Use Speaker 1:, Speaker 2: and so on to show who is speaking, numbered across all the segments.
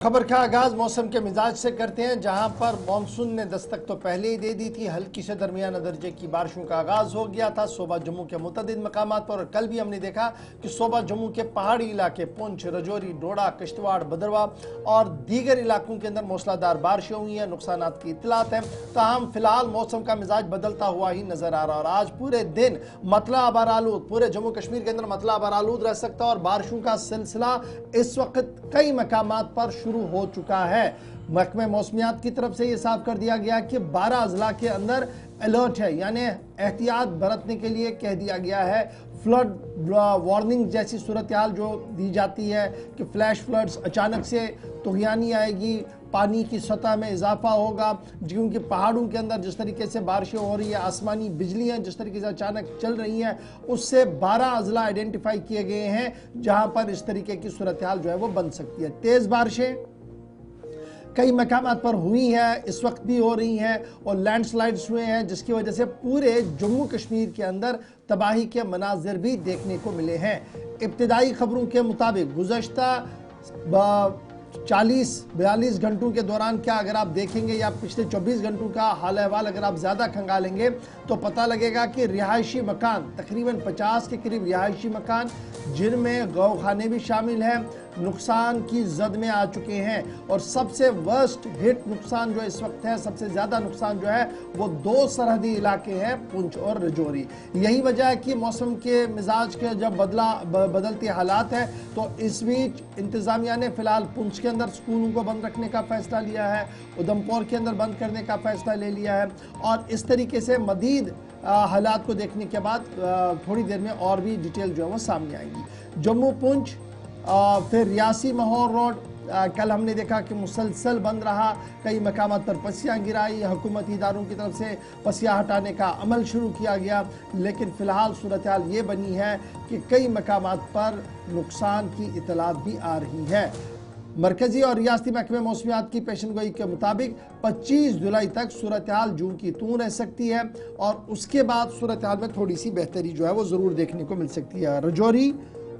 Speaker 1: खबर का आगाज मौसम के मिजाज से करते हैं, जहां पर मानसून ने दस्तक तो पहले ही दे दी थी। हल्की से दरमियाना दर्जे की बारिशों का आगाज हो गया था सुबह जम्मू के मुतअद्दिद मकामात पर। और कल भी हमने देखा कि सुबह जम्मू के पहाड़ी इलाके पुंछ, रजौरी, डोडा, किश्तवाड़, भद्रवाह और दीगर इलाकों के अंदर मूसलाधार बारिशें हुई हैं। नुकसान की इत्तलात हैं। ताहम फिलहाल मौसम का मिजाज बदलता हुआ ही नजर आ रहा है और आज पूरे दिन मतला आबार आलूद, पूरे जम्मू कश्मीर के अंदर मतला आबार आलूद रह सकता है और बारिशों का सिलसिला इस वक्त कई मकामात पर शुरू हो चुका है। महकमे मौसमियात की तरफ से यह साफ कर दिया गया कि 12 अजला के अंदर अलर्ट है, यानी एहतियात बरतने के लिए कह दिया गया है। फ्लड वार्निंग जैसी सूरत हाल जो दी जाती है कि फ्लैश फ्लड्स, अचानक से तुगयानी आएगी, पानी की सतह में इजाफा होगा, क्योंकि पहाड़ों के अंदर जिस तरीके से बारिशें हो रही है, आसमानी बिजलियां जिस तरीके से अचानक चल रही हैं, उससे 12 अजला आइडेंटिफाई किए गए हैं जहां पर इस तरीके की सूरत हाल जो है वो बन सकती है। तेज़ बारिशें कई मकामात पर हुई हैं, इस वक्त भी हो रही हैं और लैंडस्लाइड्स हुए हैं, जिसकी वजह से पूरे जम्मू कश्मीर के अंदर तबाही के मनाजिर भी देखने को मिले हैं। इब्तिदाई खबरों के मुताबिक गुज़श्ता 40-42 घंटों के दौरान क्या अगर आप देखेंगे या पिछले 24 घंटों का हाल अहवाल अगर आप ज़्यादा खंगालेंगे तो पता लगेगा कि रिहायशी मकान, तकरीबन 50 के करीब रिहायशी मकान जिनमें गौखाने भी शामिल हैं, नुकसान की जद में आ चुके हैं। और सबसे वर्स्ट हिट नुकसान जो इस वक्त है, सबसे ज़्यादा नुकसान जो है वो 2 सरहदी इलाके हैं, पुंछ और रजौरी। यही वजह है कि मौसम के मिजाज के जब बदलते हालात है तो इस बीच इंतज़ामिया ने फ़िलहाल पुंछ के अंदर स्कूलों को बंद रखने का फ़ैसला लिया है, उधमपुर के अंदर बंद करने का फ़ैसला ले लिया है और इस तरीके से मज़ीद हालात को देखने के बाद थोड़ी देर में और भी डिटेल जो है वो सामने आएंगी। जम्मू पुंछ फिर रियासी माहौल रोड कल हमने देखा कि मुसलसल बंद रहा, कई मकामात पर पसियाँ गिराई, हुकूमती इदारों की तरफ से पसियाँ हटाने का अमल शुरू किया गया, लेकिन फ़िलहाल सूरत हाल ये बनी है कि कई मकामात पर नुकसान की इतलात भी आ रही है। मरकजी और रियासती महकमे मौसमियात की पेशनगोई के मुताबिक 25 जुलाई तक सूरत हाल जूं की तूं रह सकती है और उसके बाद सूरत हाल में थोड़ी सी बेहतरी जो है वो ज़रूर देखने को मिल सकती है। रजौरी,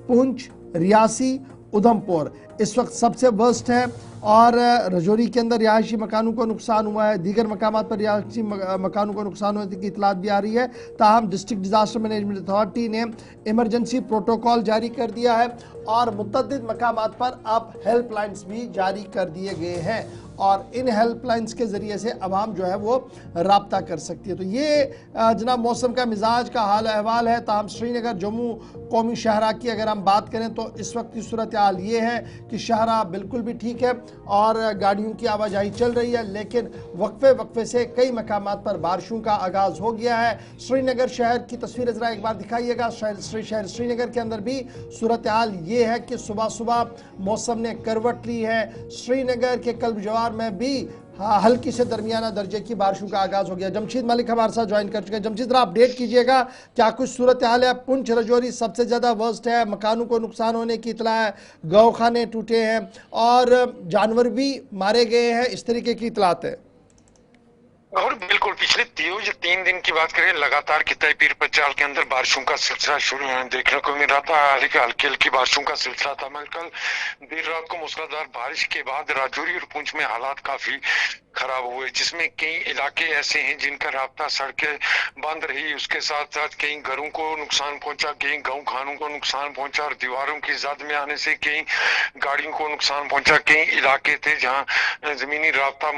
Speaker 1: पुंछ, रियासी, उधमपुर इस वक्त सबसे वर्स्ट है और रजौरी के अंदर रिहायशी मकानों को नुकसान हुआ है, दीगर मकामात पर रिहायशी मकानों को नुकसान होने की इतलात भी आ रही है। ताहम डिस्ट्रिक्ट डिजास्टर मैनेजमेंट अथॉरिटी ने इमरजेंसी प्रोटोकॉल जारी कर दिया है और मुतअद्दिद मकामात पर अब हेल्पलाइंस भी जारी कर दिए गए हैं और इन हेल्पलाइंस के ज़रिए से अवाम जो है वो रब्ता कर सकती है। तो ये जनाब मौसम का मिजाज का हाल अहवाल है। ताहम श्रीनगर जम्मू कौमी शहरा की अगर हम बात करें तो इस वक्त की सूरत हाल ये है कि शहरा बिल्कुल भी ठीक है और गाड़ियों की आवाजाही चल रही है, लेकिन वक्फे वक्फे से कई मकामात पर बारिशों का आगाज़ हो गया है। श्रीनगर शहर की तस्वीर ज़रा एक बार दिखाइएगा। शहर श्रीनगर के अंदर भी सूरत हाल ये है कि सुबह सुबह मौसम ने करवट ली है। श्रीनगर के कल्ब जवार में भी हल्की से दरमियाना दर्जे की बारिशों का आगाज हो गया। जमशीद मलिक हमारे साथ ज्वाइन कर चुके हैं। जमशीद जरा अपडेट कीजिएगा, क्या कुछ सूरत हाल है? पुंछ रजौरी सबसे ज़्यादा वर्स्ट है, मकानों को नुकसान होने की इतला है, गौखाने टूटे हैं और जानवर भी मारे गए हैं, इस तरीके की इतलात है।
Speaker 2: और बिल्कुल पिछले 3 दिन की बात करें, लगातार किताई पीर पंचाल के अंदर बारिशों का सिलसिला शुरू देखने को मिल रहा था। हल्की हल्की बारिशों का सिलसिला था, मगर कल देर रात को मूसलाधार बारिश के बाद राजौरी और पुंछ में हालात काफी खराब हुए, जिसमें कई इलाके ऐसे हैं जिनका रास्ता सड़कें बंद रही, उसके साथ साथ कई घरों को नुकसान पहुंचा, कई गौ खानों को नुकसान पहुंचा और दीवारों की जद में आने से कई गाड़ियों को नुकसान पहुंचा। कई इलाके थे जहां जमीनी रास्ता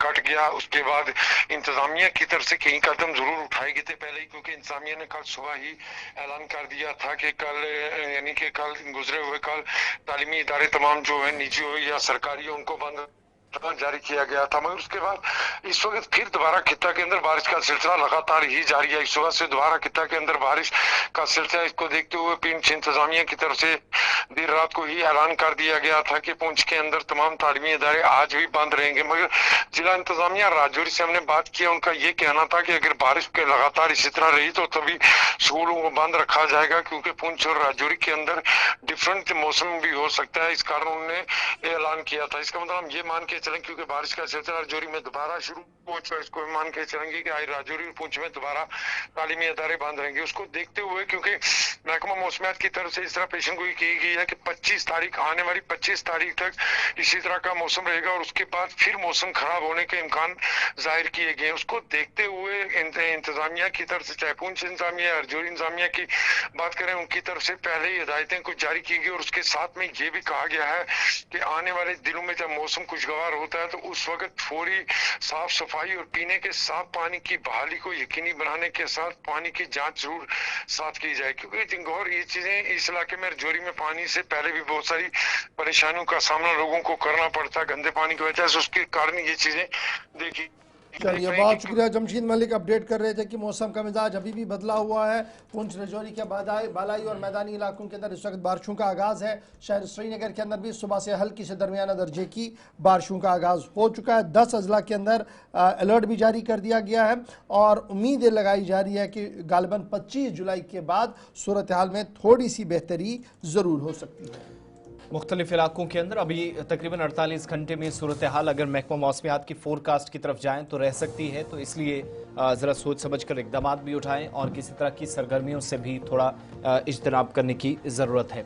Speaker 2: कट गया। उसके बाद इंतजामिया की तरफ से कई कदम जरूर उठाए गए थे पहले ही, क्योंकि इंतजामिया ने कल सुबह ही ऐलान कर दिया था कि कल यानी कि कल गुजरे हुए कल तालीमी इदारे तमाम जो है निजी हो या सरकारी हो उनको बंद जारी किया गया था। मगर उसके बाद इस वक्त फिर दोबारा खित्ता के अंदर बारिश का सिलसिला लगातार ही जारी है। इस सुबह से दोबारा खित्ता के अंदर बारिश का सिलसिला, इसको देखते हुए पुंछ इंतजामिया की तरफ से देर रात को ही ऐलान कर दिया गया था कि पुंछ के अंदर तमाम तालीमी इदारे आज भी बंद रहेंगे। मगर जिला इंतजामिया राजौरी से हमने बात किया, उनका ये कहना था कि अगर बारिश के लगातार इसी तरह रही तो तभी स्कूलों को बंद रखा जाएगा, क्योंकि पुंछ और राजौरी के अंदर डिफरेंट मौसम भी हो सकता है। इस कारण उन्होंने ऐलान किया था। इसका मतलब हम ये मान के चलें, क्योंकि बारिश का सिलसिला राजौरी में दोबारा शुरू हो चुका है। इसको मान के चलेंगे कि आज राजौरी और पुंछ में दोबारा तालीमी अदारे बंद रहेंगे। उसको देखते हुए, क्योंकि महकमा मौसमियात की तरफ से इस तरह पेशन गोई की गई है कि 25 तारीख आने वाली 25 तारीख तक इसी तरह का मौसम रहेगा और उसके बाद फिर मौसम खराब होने के इम्कान जाहिर किए गए। उसको देखते हुए इंतजामिया की तरफ से, चाहे पुंछ इंतजामिया, राजौरी इंतजामिया की बात करें, उनकी तरफ से पहले ही हिदायतें कुछ जारी की गई और उसके साथ में ये भी कहा गया है कि आने वाले दिनों में जब मौसम खुशगवार होता है तो उस वक्त फौरी साफ सफाई और पीने के साफ पानी की बहाली को यकीनी बनाने के साथ पानी की जांच जरूर साथ की जाए, क्योंकि जिंगौर ये चीजें इस इलाके में राजौरी में पानी से पहले भी बहुत सारी परेशानियों का सामना लोगों को करना पड़ता है गंदे पानी की वजह से। उसके कारण ये चीजें देखी।
Speaker 1: चलिए, बहुत शुक्रिया जमशीद मलिक। अपडेट कर रहे थे कि मौसम का मिजाज अभी भी बदला हुआ है। पुंछ राजौरी के बालाई और मैदानी इलाकों के अंदर इस वक्त बारिशों का आगाज़ है। शहर श्रीनगर के अंदर भी सुबह से हल्की से दरमियाना दर्जे की बारिशों का आगाज़ हो चुका है। 10 अजला के अंदर अलर्ट भी जारी कर दिया गया है और उम्मीद लगाई जा रही है कि गालिबन 25 जुलाई के बाद सूरत हाल में थोड़ी सी बेहतरी ज़रूर हो सकती है।
Speaker 3: मुख्तलिफ इलाकों के अंदर अभी तकरीबन 48 घंटे में सूरत हाल अगर महकमा मौसमियात की फोरकास्ट की तरफ जाएं तो रह सकती है, तो इसलिए ज़रा सोच समझ कर इक़दामात भी उठाएं और किसी तरह की सरगर्मियों से भी थोड़ा इज्तनाब करने की ज़रूरत है।